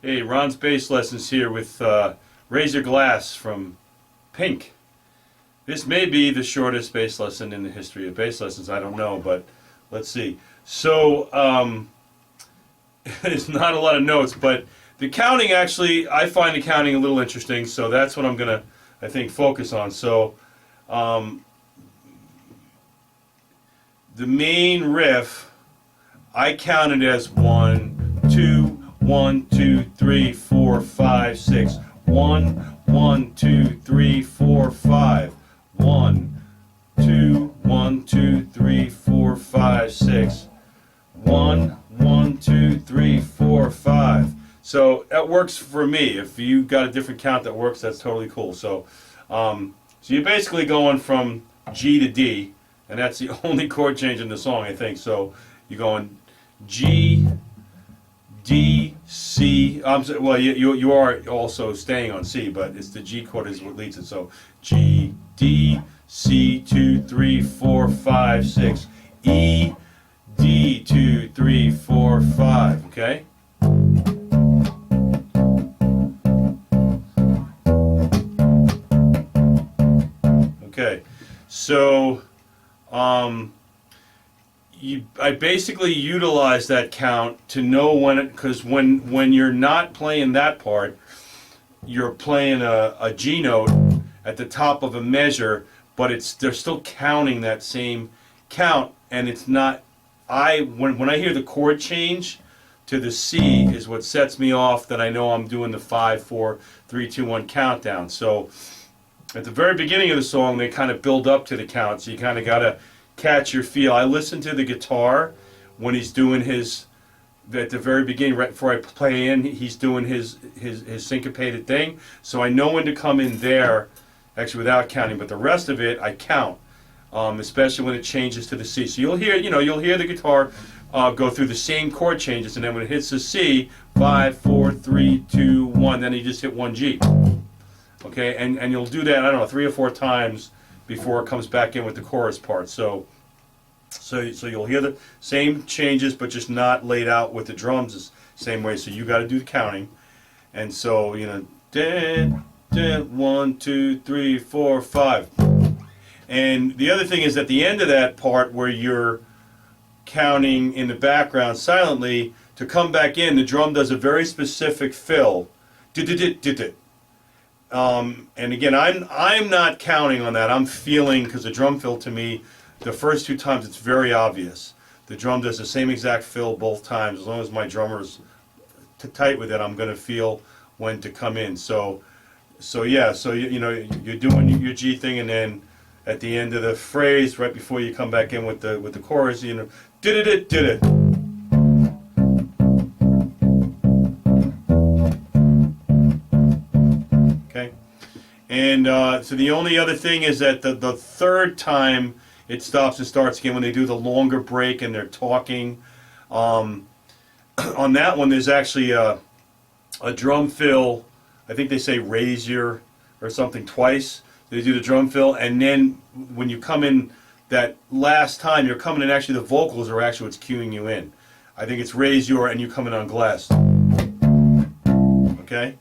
Hey, Ron's Bass Lessons here with Razor Glass from Pink. This may be the shortest bass lesson in the history of bass lessons. I don't know, but let's see. So, it's not a lot of notes, but the counting actually, I find the counting a little interesting, so that's what I'm going to, I think, focus on. So, the main riff, I counted as 1, 2, 1, 2, 3, 4, 5, 6. 1, 1, 2, 3, 4, 5. 1, 2, 1, 2, 3, 4, 5, 6. 1, 1, 2, 3, 4, 5. So that works for me. If you got a different count that works, that's totally cool. So, so you're basically going from G to D, and that's the only chord change in the song, I think. So you're going G, D, C. Well, you are also staying on C, but it's the G chord is what leads it. So G, D, C, 2, 3, 4, 5, 6. E, D, 2, 3, 4, 5. Okay. Okay. So, I basically utilize that count to know when it, because when you're not playing that part, you're playing a G note at the top of a measure, but they're still counting that same count, and it's not. When I hear the chord change to the C is what sets me off that I know I'm doing the 5, 4, 3, 2, 1 countdown. So at the very beginning of the song, they kind of build up to the count, so you kind of gotta catch your feel. I listen to the guitar when he's doing his, at the very beginning, right before I play in, he's doing his syncopated thing. So I know when to come in there, actually without counting, but the rest of it I count, especially when it changes to the C. So you'll hear the guitar go through the same chord changes, and then when it hits the C, 5, 4, 3, 2, 1, then you just hit 1 G. Okay, and you'll do that, I don't know, 3 or 4 times before it comes back in with the chorus part. So you'll hear the same changes, but just not laid out with the drums the same way. So you got to do the counting, and so da, 1, 2, 3, 4, 5. And the other thing is at the end of that part where you're counting in the background silently, to come back in, the drum does a very specific fill. And again, I'm not counting on that. I'm feeling, because the drum fill to me, the first 2 times it's very obvious. The drum does the same exact fill both times. As long as my drummer's tight with it, I'm going to feel when to come in. So yeah. So you're doing your G thing, and then at the end of the phrase, right before you come back in with the chorus, did it. And so the only other thing is that the third time it stops and starts again, when they do the longer break and they're talking. On that one, there's actually a drum fill. I think they say raise your or something twice. They do the drum fill, and then when you come in that last time, you're coming in, actually the vocals are actually what's cueing you in. I think it's raise your, and you come in on glass. Okay?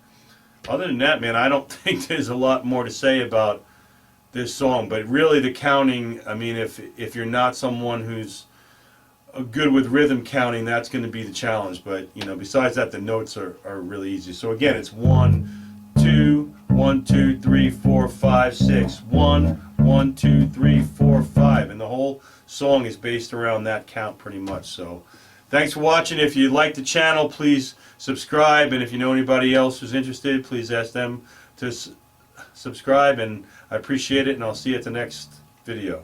Other than that, man, I don't think there's a lot more to say about this song. But really, the counting, I mean, if you're not someone who's good with rhythm counting, that's going to be the challenge. But, besides that, the notes are really easy. So again, it's 1, 2, 1, 2, 3, 4, 5, 6. 1, 1, 2, 3, 4, 5. And the whole song is based around that count pretty much. So thanks for watching. If you like the channel, please subscribe, and if you know anybody else who's interested, please ask them to subscribe, and I appreciate it, and I'll see you at the next video.